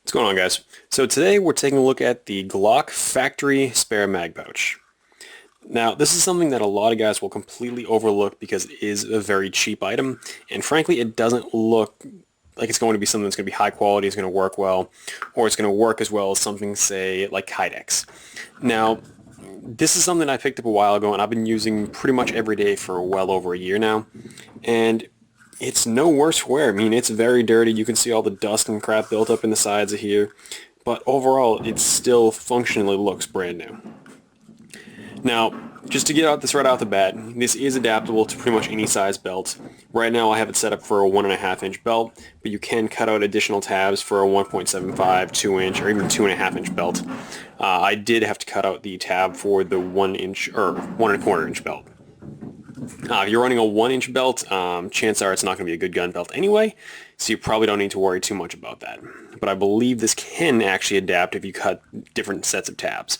What's going on, guys? So today we're taking a look at the Glock factory spare mag pouch. Now, this is something that a lot of guys will completely overlook because it is a very cheap item, and frankly, it doesn't look like it's going to be something that's going to be high quality, it's going to work well, or it's going to work as well as something, say, like Kydex. Now, this is something I picked up a while ago, and I've been using pretty much every day for well over a year now, and it's no worse for wear. I mean, it's very dirty. You can see all the dust and crap built up in the sides of here. But overall, it still functionally looks brand new. Now, just to get out this right off the bat, this is adaptable to pretty much any size belt. Right now I have it set up for a 1.5 inch belt, but you can cut out additional tabs for a 1.75, 2 inch, or even 2.5 inch belt. I did have to cut out the tab for the 1 inch, or 1.25 inch belt. If you're running a 1 inch belt, chances are it's not going to be a good gun belt anyway, so you probably don't need to worry too much about that. But I believe this can actually adapt if you cut different sets of tabs.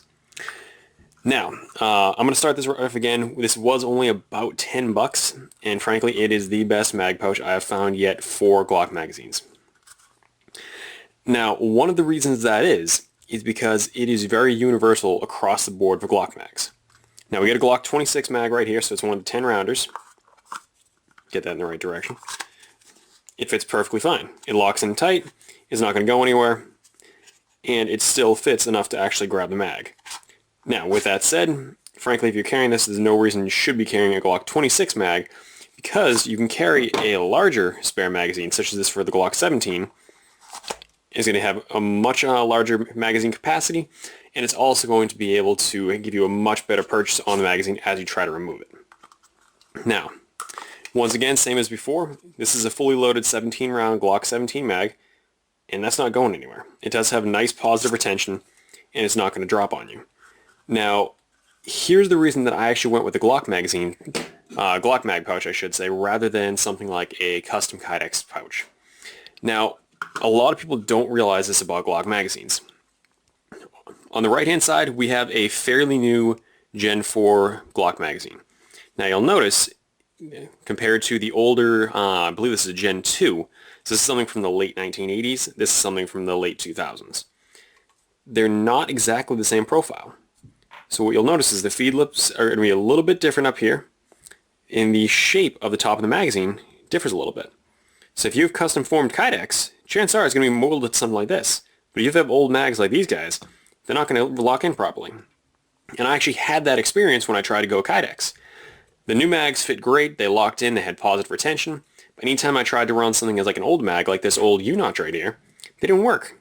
Now, I'm going to start this off again. This was only about 10 bucks, and frankly, it is the best mag pouch I have found yet for Glock magazines. Now, one of the reasons that is because it is very universal across the board for Glock mags. Now, we get a Glock 26 mag right here, so it's one of the 10 rounders. Get that in the right direction. It fits perfectly fine. It locks in tight, it's not going to go anywhere, and it still fits enough to actually grab the mag. Now, with that said, frankly, if you're carrying this, there's no reason you should be carrying a Glock 26 mag, because you can carry a larger spare magazine, such as this for the Glock 17. It's going to have a much larger magazine capacity, and it's also going to be able to give you a much better purchase on the magazine as you try to remove it. Now, once again, same as before, this is a fully loaded 17 round Glock 17 mag, and that's not going anywhere. It does have nice positive retention, and it's not going to drop on you. Now, here's the reason that I actually went with the Glock magazine, Glock mag pouch I should say, rather than something like a custom Kydex pouch. Now, a lot of people don't realize this about Glock magazines. On the right hand side, we have a fairly new Gen 4 Glock magazine. Now you'll notice, compared to the older, I believe this is a Gen 2, so this is something from the late 1980s, this is something from the late 2000s. They're not exactly the same profile. So what you'll notice is the feed lips are going to be a little bit different up here, and the shape of the top of the magazine differs a little bit. So if you have custom formed Kydex, chances are it's going to be molded something like this. But if you have old mags like these guys, they're not going to lock in properly. And I actually had that experience when I tried to go Kydex. The new mags fit great, they locked in, they had positive retention, but anytime I tried to run something as like an old mag, like this old U-notch right here, they didn't work.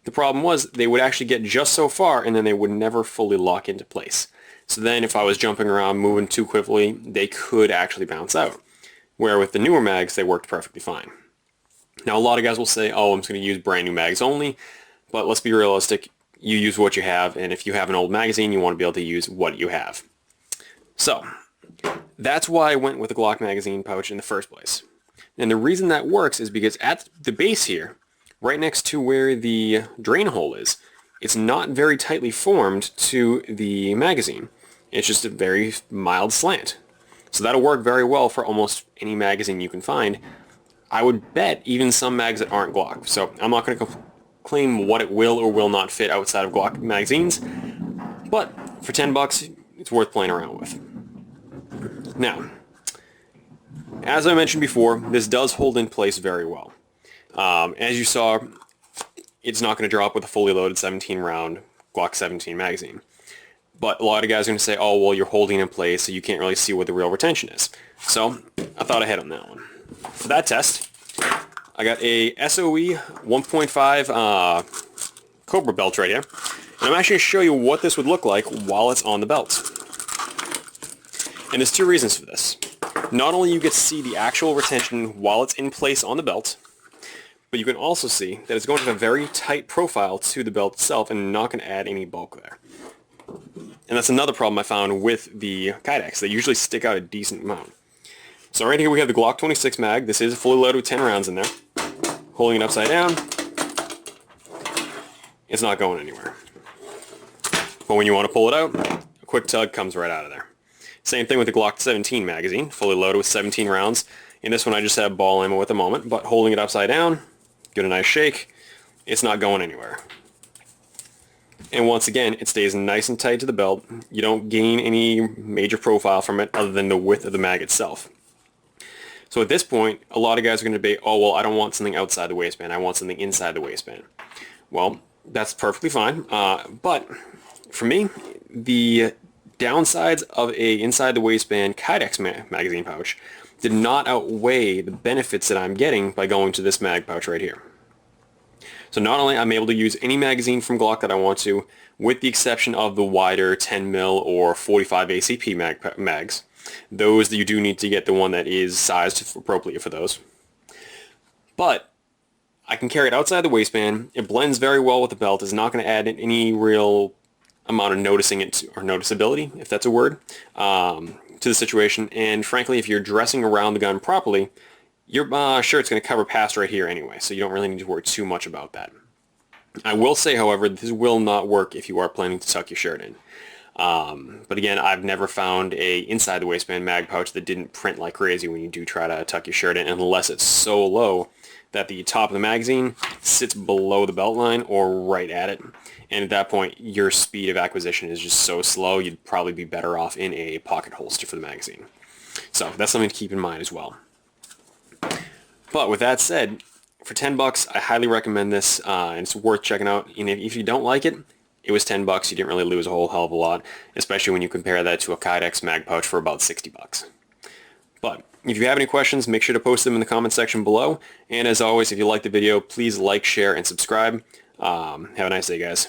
The problem was they would actually get just so far and then they would never fully lock into place. So then if I was jumping around, moving too quickly, they could actually bounce out. Where with the newer mags, they worked perfectly fine. Now a lot of guys will say, oh, I'm just going to use brand new mags only, but let's be realistic, you use what you have, and if you have an old magazine, you want to be able to use what you have. So, that's why I went with the Glock magazine pouch in the first place. And the reason that works is because at the base here, right next to where the drain hole is, it's not very tightly formed to the magazine. It's just a very mild slant. So that'll work very well for almost any magazine you can find. I would bet even some mags that aren't Glock. So I'm not going to claim what it will or will not fit outside of Glock magazines, but for 10 bucks, it's worth playing around with. Now, as I mentioned before, this does hold in place very well. As you saw, it's not going to drop with a fully loaded 17 round Glock 17 magazine. But a lot of guys are going to say, oh, well, you're holding in place, so you can't really see what the real retention is. So I thought ahead on that one. For that test, I got a SOE 1.5 Cobra belt right here. And I'm actually going to show you what this would look like while it's on the belt. And there's two reasons for this. Not only you get to see the actual retention while it's in place on the belt, but you can also see that it's going to have a very tight profile to the belt itself and not going to add any bulk there. And that's another problem I found with the Kydex. They usually stick out a decent amount. So right here we have the Glock 26 mag. This is fully loaded with 10 rounds in there. Holding it upside down, it's not going anywhere. But when you want to pull it out, a quick tug comes right out of there. Same thing with the Glock 17 magazine, fully loaded with 17 rounds. In this one I just have ball ammo at the moment, but holding it upside down, give it a nice shake, it's not going anywhere. And once again, it stays nice and tight to the belt. You don't gain any major profile from it other than the width of the mag itself. So at this point, a lot of guys are going to debate, oh, well, I don't want something outside the waistband. I want something inside the waistband. Well, that's perfectly fine. But for me, the downsides of a inside the waistband Kydex magazine pouch did not outweigh the benefits that I'm getting by going to this mag pouch right here. So not only I'm able to use any magazine from Glock that I want to, with the exception of the wider 10mm or 45 ACP mags. Those that you do need to get the one that is sized appropriately for those. But I can carry it outside the waistband. It blends very well with the belt. It's not going to add any real amount of noticing it or noticeability, if that's a word, to the situation. And frankly, if you're dressing around the gun properly, your shirt's going to cover past right here anyway, so you don't really need to worry too much about that. I will say, however, this will not work if you are planning to tuck your shirt in. But again, I've never found a inside the waistband mag pouch that didn't print like crazy when you do try to tuck your shirt in, unless it's so low that the top of the magazine sits below the belt line or right at it. And at that point, your speed of acquisition is just so slow, you'd probably be better off in a pocket holster for the magazine. So that's something to keep in mind as well. But with that said, for $10, I highly recommend this, and it's worth checking out. And if you don't like it, it was $10. You didn't really lose a whole hell of a lot, especially when you compare that to a Kydex mag pouch for about $60. But if you have any questions, make sure to post them in the comment section below. And as always, if you like the video, please like, share, and subscribe. Have a nice day, guys.